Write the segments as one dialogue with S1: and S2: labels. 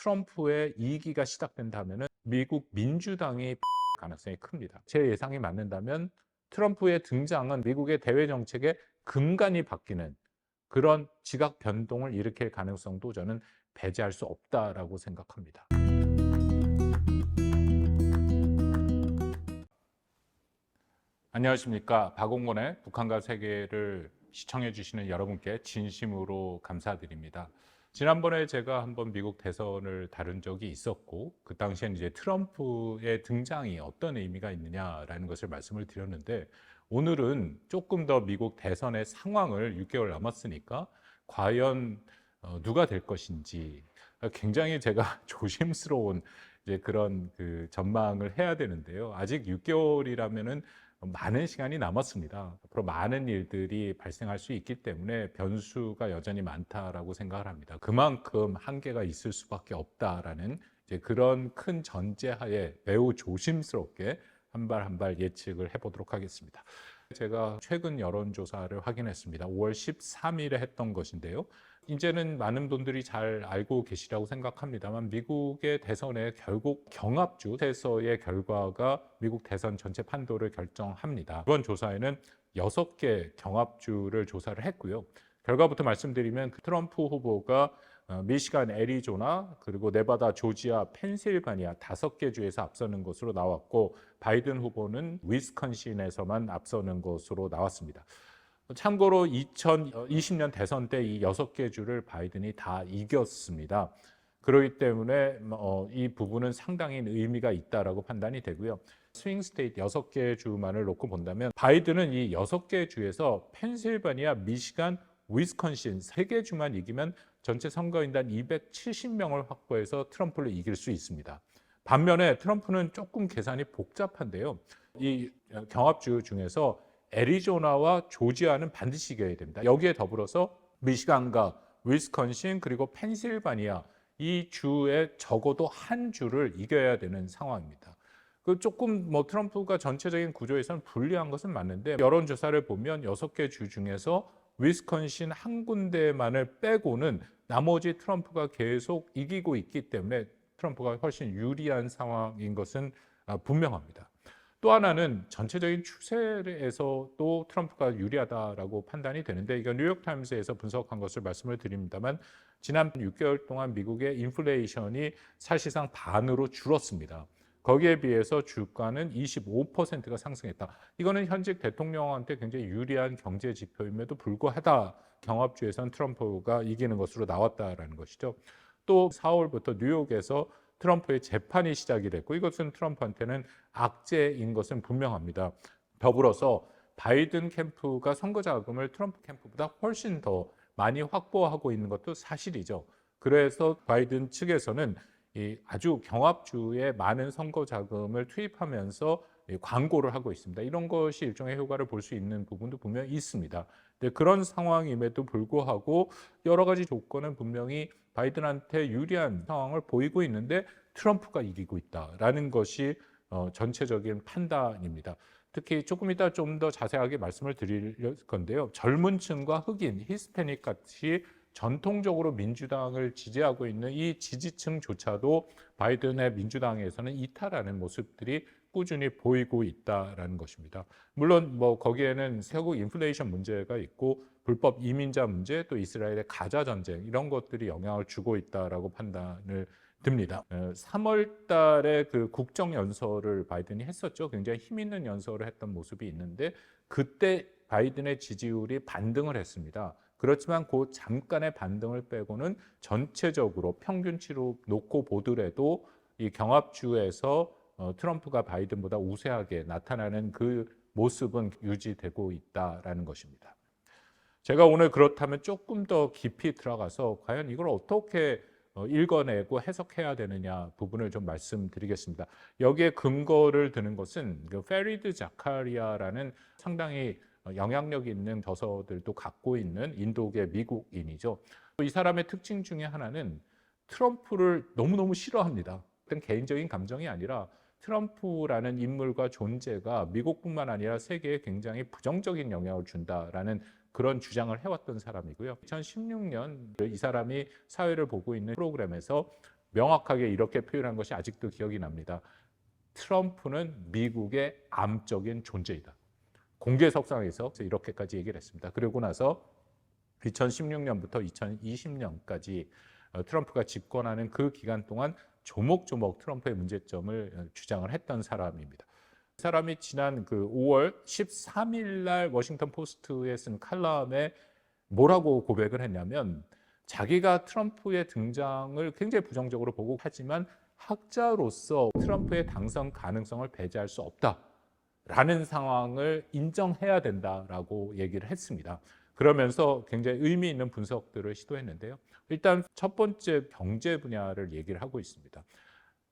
S1: 트럼프의 2기가 시작된다면 미국 민주당이 가능성이 큽니다. 제 예상이 맞는다면 트럼프의 등장은 미국의 대외 정책의 근간이 바뀌는 그런 지각 변동을 일으킬 가능성도 저는 배제할 수 없다라고 생각합니다. 안녕하십니까. 박홍곤의 북한과 세계를 시청해 주시는 여러분께 진심으로 감사드립니다. 지난번에 제가 한번 미국 대선을 다룬 적이 있었고, 그 당시엔 이제 트럼프의 등장이 어떤 의미가 있느냐라는 것을 말씀을 드렸는데, 오늘은 조금 더 미국 대선의 상황을 6개월 남았으니까 과연 누가 될 것인지 굉장히 제가 조심스러운 이제 그런 전망을 해야 되는데요. 아직 6개월이라면은 많은 시간이 남았습니다. 앞으로 많은 일들이 발생할 수 있기 때문에 변수가 여전히 많다라고 생각을 합니다. 그만큼 한계가 있을 수밖에 없다라는 이제 그런 큰 전제하에 매우 조심스럽게 한 발 한 발 예측을 해보도록 하겠습니다. 제가 최근 여론조사를 확인했습니다. 5월 13일에 했던 것인데요. 이제는 많은 분들이 잘 알고 계시라고 생각합니다만 미국의 대선에 결국 경합주에서의 결과가 미국 대선 전체 판도를 결정합니다. 이번 조사에는 6개 경합주를 조사를 했고요. 결과부터 말씀드리면 트럼프 후보가 미시간, 애리조나, 그리고 네바다, 조지아, 펜실바니아 5개 주에서 앞서는 것으로 나왔고 바이든 후보는 위스콘신에서만 앞서는 것으로 나왔습니다. 참고로 2020년 대선 때 이 6개 주를 바이든이 다 이겼습니다. 그렇기 때문에 이 부분은 상당히 의미가 있다라고 판단이 되고요. 스윙 스테이트 6개 주만을 놓고 본다면 바이든은 이 6개 주에서 펜실바니아, 미시간, 위스콘신 3개 주만 이기면 전체 선거인단 270명을 확보해서 트럼프를 이길 수 있습니다. 반면에 트럼프는 조금 계산이 복잡한데요. 이 경합주 중에서 애리조나와 조지아는 반드시 이겨야 됩니다. 여기에 더불어서 미시간과 위스콘신 그리고 펜실바니아 이 주에 적어도 한 주를 이겨야 되는 상황입니다. 조금 트럼프가 전체적인 구조에서는 불리한 것은 맞는데 여론조사를 보면 6개 주 중에서 위스콘신 한 군데만을 빼고는 나머지 트럼프가 계속 이기고 있기 때문에 트럼프가 훨씬 유리한 상황인 것은 분명합니다. 또 하나는 전체적인 추세에서도 트럼프가 유리하다라고 판단이 되는데 이건 뉴욕타임스에서 분석한 것을 말씀을 드립니다만 지난 6개월 동안 미국의 인플레이션이 사실상 반으로 줄었습니다. 거기에 비해서 주가는 25%가 상승했다. 이거는 현직 대통령한테 굉장히 유리한 경제 지표임에도 불구하다. 경합주에서는 트럼프가 이기는 것으로 나왔다라는 것이죠. 또 4월부터 뉴욕에서 트럼프의 재판이 시작이 됐고 이것은 트럼프한테는 악재인 것은 분명합니다. 더불어서 바이든 캠프가 선거 자금을 트럼프 캠프보다 훨씬 더 많이 확보하고 있는 것도 사실이죠. 그래서 바이든 측에서는 아주 경합주에 많은 선거 자금을 투입하면서 광고를 하고 있습니다. 이런 것이 일종의 효과를 볼 수 있는 부분도 분명히 있습니다. 근데 그런 상황임에도 불구하고 여러 가지 조건은 분명히 바이든한테 유리한 상황을 보이고 있는데 트럼프가 이기고 있다라는 것이 전체적인 판단입니다. 특히 조금 이따 좀 더 자세하게 말씀을 드릴 건데요. 젊은 층과 흑인, 히스패닉 같이 전통적으로 민주당을 지지하고 있는 이 지지층조차도 바이든의 민주당에서는 이탈하는 모습들이 꾸준히 보이고 있다라는 것입니다. 물론 거기에는 세국 인플레이션 문제가 있고 불법 이민자 문제, 또 이스라엘의 가자 전쟁 이런 것들이 영향을 주고 있다라고 판단을 듭니다. 3월 달에 국정 연설을 바이든이 했었죠. 굉장히 힘 있는 연설을 했던 모습이 있는데 그때 바이든의 지지율이 반등을 했습니다. 그렇지만 그 잠깐의 반등을 빼고는 전체적으로 평균치로 놓고 보더라도 이 경합주에서 트럼프가 바이든보다 우세하게 나타나는 그 모습은 유지되고 있다라는 것입니다. 제가 오늘 그렇다면 조금 더 깊이 들어가서 과연 이걸 어떻게 읽어내고 해석해야 되느냐 부분을 좀 말씀드리겠습니다. 여기에 근거를 드는 것은 페리드 자카리아라는 상당히 영향력 있는 저서들도 갖고 있는 인도계 미국인이죠. 이 사람의 특징 중에 하나는 트럼프를 너무너무 싫어합니다. 어떤 개인적인 감정이 아니라 트럼프라는 인물과 존재가 미국뿐만 아니라 세계에 굉장히 부정적인 영향을 준다라는 그런 주장을 해왔던 사람이고요. 2016년 이 사람이 사회를 보고 있는 프로그램에서 명확하게 이렇게 표현한 것이 아직도 기억이 납니다. 트럼프는 미국의 암적인 존재이다. 공개석상에서 이렇게까지 얘기를 했습니다. 그러고 나서 2016년부터 2020년까지 트럼프가 집권하는 그 기간 동안 조목조목 트럼프의 문제점을 주장을 했던 사람입니다. 그 사람이 지난 그 5월 13일 날 워싱턴 포스트에 쓴 칼럼에 뭐라고 고백을 했냐면, 자기가 트럼프의 등장을 굉장히 부정적으로 보고 하지만 학자로서 트럼프의 당선 가능성을 배제할 수 없다라는 상황을 인정해야 된다라고 얘기를 했습니다. 그러면서 굉장히 의미 있는 분석들을 시도했는데요. 일단 첫 번째 경제 분야를 얘기를 하고 있습니다.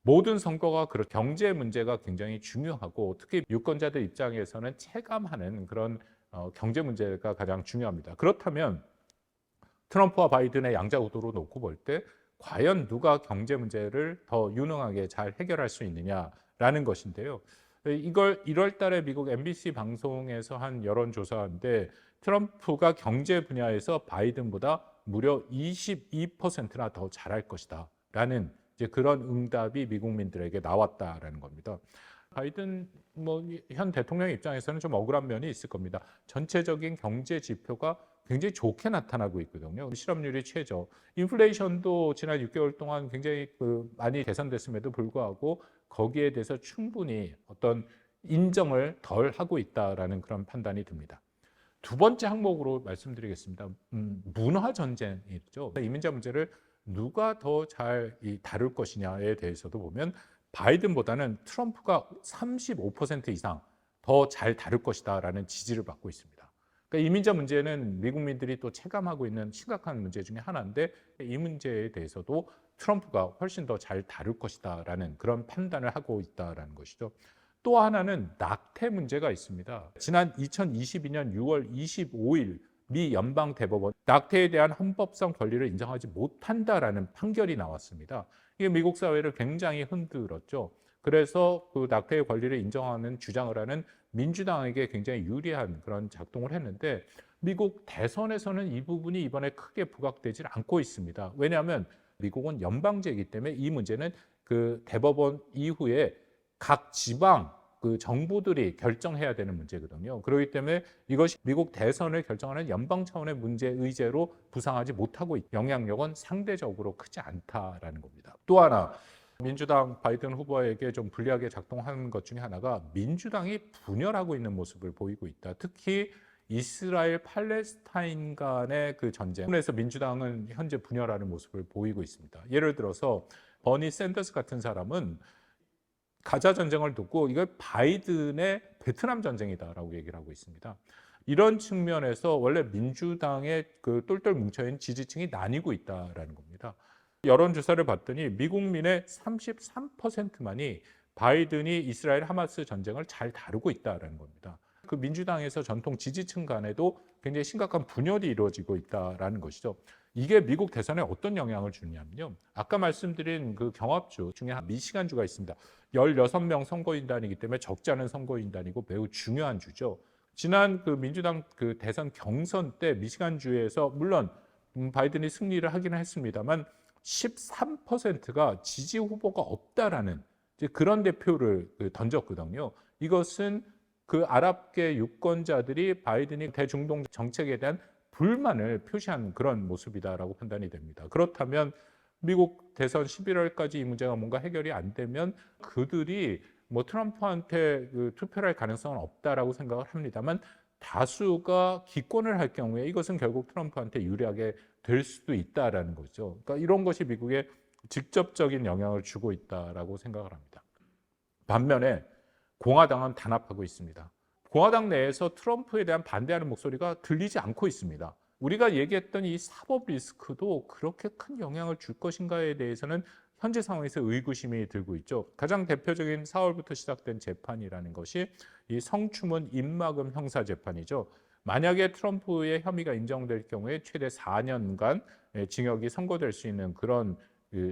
S1: 모든 선거가 경제 문제가 굉장히 중요하고, 특히 유권자들 입장에서는 체감하는 그런 경제 문제가 가장 중요합니다. 그렇다면 트럼프와 바이든의 양자구도로 놓고 볼 때 과연 누가 경제 문제를 더 유능하게 잘 해결할 수 있느냐라는 것인데요. 이걸 1월 달에 미국 MBC 방송에서 한 여론조사인데, 트럼프가 경제 분야에서 바이든보다 무려 22%나 더 잘할 것이다 라는 이제 그런 응답이 미국민들에게 나왔다라는 겁니다. 바이든 현 대통령 입장에서는 좀 억울한 면이 있을 겁니다. 전체적인 경제 지표가 굉장히 좋게 나타나고 있거든요. 실업률이 최저, 인플레이션도 지난 6개월 동안 굉장히 많이 개선됐음에도 불구하고 거기에 대해서 충분히 어떤 인정을 덜 하고 있다라는 그런 판단이 듭니다. 두 번째 항목으로 말씀드리겠습니다. 문화 전쟁이죠. 이민자 문제를 누가 더 잘 다룰 것이냐에 대해서도 보면 바이든보다는 트럼프가 35% 이상 더 잘 다룰 것이다라는 지지를 받고 있습니다. 그러니까 이민자 문제는 미국민들이 또 체감하고 있는 심각한 문제 중에 하나인데, 이 문제에 대해서도 트럼프가 훨씬 더 잘 다룰 것이다라는 그런 판단을 하고 있다라는 것이죠. 또 하나는 낙태 문제가 있습니다. 지난 2022년 6월 25일 미 연방 대법원 낙태에 대한 헌법성 권리를 인정하지 못한다라는 판결이 나왔습니다. 이게 미국 사회를 굉장히 흔들었죠. 그래서 그 낙태의 권리를 인정하는 주장을 하는 민주당에게 굉장히 유리한 그런 작동을 했는데, 미국 대선에서는 이 부분이 이번에 크게 부각되질 않고 있습니다. 왜냐하면 미국은 연방제이기 때문에 이 문제는 그 대법원 이후에 각 지방 그 정부들이 결정해야 되는 문제거든요. 그렇기 때문에 이것이 미국 대선을 결정하는 연방 차원의 문제 의제로 부상하지 못하고 영향력은 상대적으로 크지 않다라는 겁니다. 또 하나, 민주당 바이든 후보에게 좀 불리하게 작동하는 것 중에 하나가 민주당이 분열하고 있는 모습을 보이고 있다. 특히 이스라엘 팔레스타인 간의 그 전쟁에서 민주당은 현재 분열하는 모습을 보이고 있습니다. 예를 들어서 버니 샌더스 같은 사람은 가자 전쟁을 두고 이걸 바이든의 베트남 전쟁이다라고 얘기를 하고 있습니다. 이런 측면에서 원래 민주당의 그 똘똘 뭉쳐있는 지지층이 나뉘고 있다라는 겁니다. 여론조사를 봤더니 미국민의 33%만이 바이든이 이스라엘 하마스 전쟁을 잘 다루고 있다는 겁니다. 그 민주당에서 전통 지지층 간에도 굉장히 심각한 분열이 이루어지고 있다는 것이죠. 이게 미국 대선에 어떤 영향을 주냐면요. 아까 말씀드린 그 경합주 중에 미시간주가 있습니다. 16명 선거인단이기 때문에 적지 않은 선거인단이고 매우 중요한 주죠. 지난 그 민주당 그 대선 경선 때 미시간주에서 물론 바이든이 승리를 하기는 했습니다만 13%가 지지 후보가 없다라는 그런 대표를 던졌거든요. 이것은 그 아랍계 유권자들이 바이든이 대중동 정책에 대한 불만을 표시한 그런 모습이다라고 판단이 됩니다. 그렇다면 미국 대선 11월까지 이 문제가 뭔가 해결이 안 되면 그들이 트럼프한테 투표를 할 가능성은 없다라고 생각을 합니다만, 다수가 기권을 할 경우에 이것은 결국 트럼프한테 유리하게 될 수도 있다라는 거죠. 그러니까 이런 것이 미국에 직접적인 영향을 주고 있다라고 생각을 합니다. 반면에 공화당은 단합하고 있습니다. 공화당 내에서 트럼프에 대한 반대하는 목소리가 들리지 않고 있습니다. 우리가 얘기했던 이 사법 리스크도 그렇게 큰 영향을 줄 것인가에 대해서는 현재 상황에서 의구심이 들고 있죠. 가장 대표적인 4월부터 시작된 재판이라는 것이 이 성추문 입막음 형사 재판이죠. 만약에 트럼프의 혐의가 인정될 경우에 최대 4년간 징역이 선고될 수 있는 그런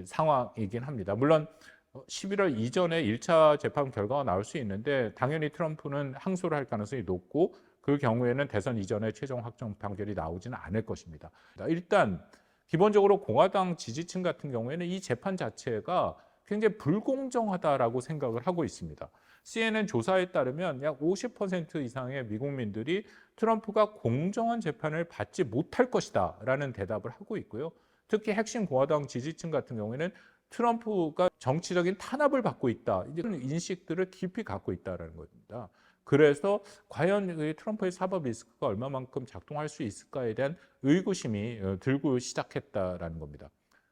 S1: 상황이긴 합니다. 물론 11월 이전에 1차 재판 결과가 나올 수 있는데 당연히 트럼프는 항소를 할 가능성이 높고, 그 경우에는 대선 이전에 최종 확정 판결이 나오지는 않을 것입니다. 일단 기본적으로 공화당 지지층 같은 경우에는 이 재판 자체가 굉장히 불공정하다라고 생각을 하고 있습니다. CNN 조사에 따르면 약 50% 이상의 미국민들이 트럼프가 공정한 재판을 받지 못할 것이다라는 대답을 하고 있고요. 특히 핵심 공화당 지지층 같은 경우에는 트럼프가 정치적인 탄압을 받고 있다, 이런 인식들을 깊이 갖고 있다는 겁니다. 그래서 과연 트럼프의 사법 리스크가 얼마만큼 작동할 수 있을까에 대한 의구심이 들고 시작했다라는 겁니다.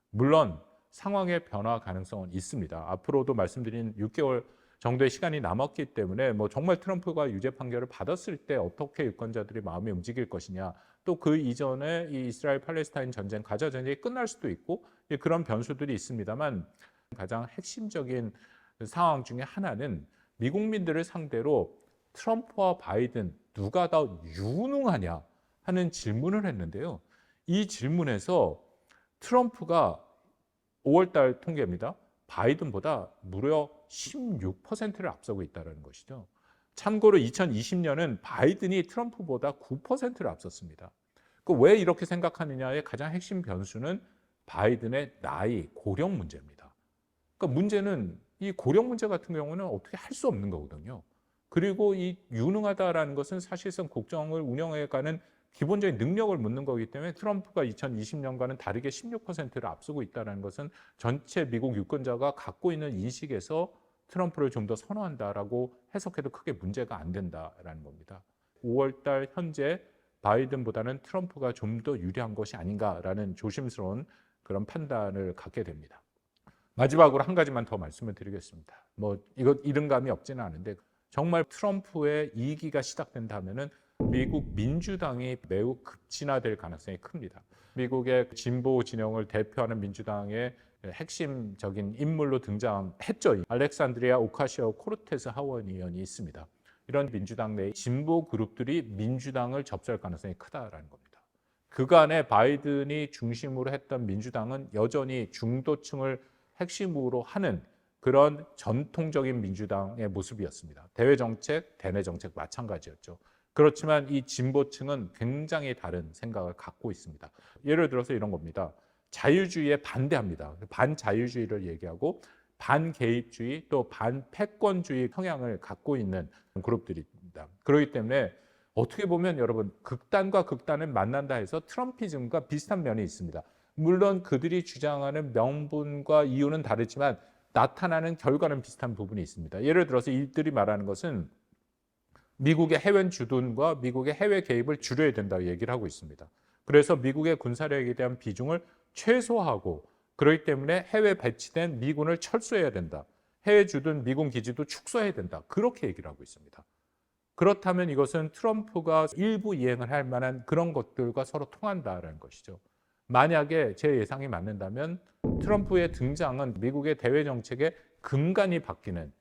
S1: 물론 상황의 변화 가능성은 있습니다. 앞으로도 말씀드린 6개월 정도의 시간이 남았기 때문에 정말 트럼프가 유죄 판결을 받았을 때 어떻게 유권자들의 마음이 움직일 것이냐, 또 그 이전에 이 이스라엘 팔레스타인 전쟁, 가자 전쟁이 끝날 수도 있고 그런 변수들이 있습니다만, 가장 핵심적인 상황 중에 하나는 미국민들을 상대로 트럼프와 바이든 누가 더 유능하냐 하는 질문을 했는데요. 이 질문에서 트럼프가 5월달 통계입니다. 바이든보다 무려 16%를 앞서고 있다는 것이죠. 참고로 2020년은 바이든이 트럼프보다 9%를 앞섰습니다. 왜 이렇게 생각하느냐의 가장 핵심 변수는 바이든의 나이, 고령 문제입니다. 그러니까 문제는 이 고령 문제 같은 경우는 어떻게 할 수 없는 거거든요. 그리고 이 유능하다라는 것은 사실상 국정을 운영해가는 기본적인 능력을 묻는 거기 때문에 트럼프가 2020년과는 다르게 16%를 앞서고 있다는 것은 전체 미국 유권자가 갖고 있는 인식에서 트럼프를 좀 더 선호한다라고 해석해도 크게 문제가 안 된다라는 겁니다. 5월 달 현재 바이든보다는 트럼프가 좀 더 유리한 것이 아닌가라는 조심스러운 그런 판단을 갖게 됩니다. 마지막으로 한 가지만 더 말씀을 드리겠습니다. 이거 이른감이 없지는 않은데, 정말 트럼프의 2기가 시작된다면은 미국 민주당이 매우 급진화될 가능성이 큽니다. 미국의 진보 진영을 대표하는 민주당의 핵심적인 인물로 등장했죠. 알렉산드리아 오카시오 코르테스 하원 의원이 있습니다. 이런 민주당 내 진보 그룹들이 민주당을 접수할 가능성이 크다라는 겁니다. 그간에 바이든이 중심으로 했던 민주당은 여전히 중도층을 핵심으로 하는 그런 전통적인 민주당의 모습이었습니다. 대외정책, 대내정책 마찬가지였죠. 그렇지만 이 진보층은 굉장히 다른 생각을 갖고 있습니다. 예를 들어서 이런 겁니다. 자유주의에 반대합니다. 반자유주의를 얘기하고 반개입주의, 또 반패권주의 성향을 갖고 있는 그룹들입니다. 그렇기 때문에 어떻게 보면 여러분, 극단과 극단을 만난다 해서 트럼피즘과 비슷한 면이 있습니다. 물론 그들이 주장하는 명분과 이유는 다르지만 나타나는 결과는 비슷한 부분이 있습니다. 예를 들어서 이들이 말하는 것은 미국의 해외 주둔과 미국의 해외 개입을 줄여야 된다고 얘기를 하고 있습니다. 그래서 미국의 군사력에 대한 비중을 최소화하고, 그렇기 때문에 해외 배치된 미군을 철수해야 된다. 해외 주둔 미군 기지도 축소해야 된다. 그렇게 얘기를 하고 있습니다. 그렇다면 이것은 트럼프가 일부 이행을 할 만한 그런 것들과 서로 통한다라는 것이죠. 만약에 제 예상이 맞는다면 트럼프의 등장은 미국의 대외 정책의 근간이 바뀌는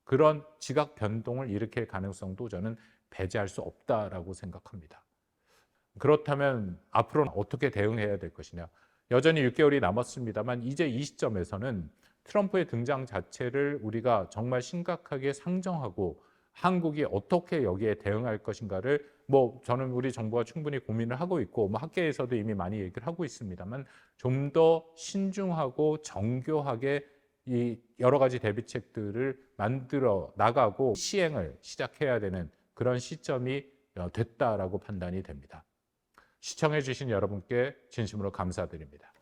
S1: 그런 지각 변동을 일으킬 가능성도 저는 배제할 수 없다라고 생각합니다. 그렇다면 앞으로는 어떻게 대응해야 될 것이냐. 여전히 6개월이 남았습니다만 이제 이 시점에서는 트럼프의 등장 자체를 우리가 정말 심각하게 상정하고 한국이 어떻게 여기에 대응할 것인가를 저는 우리 정부가 충분히 고민을 하고 있고 학계에서도 이미 많이 얘기를 하고 있습니다만, 좀 더 신중하고 정교하게 이 여러 가지 대비책들을 만들어 나가고 시행을 시작해야 되는 그런 시점이 됐다라고 판단이 됩니다. 시청해 주신 여러분께 진심으로 감사드립니다.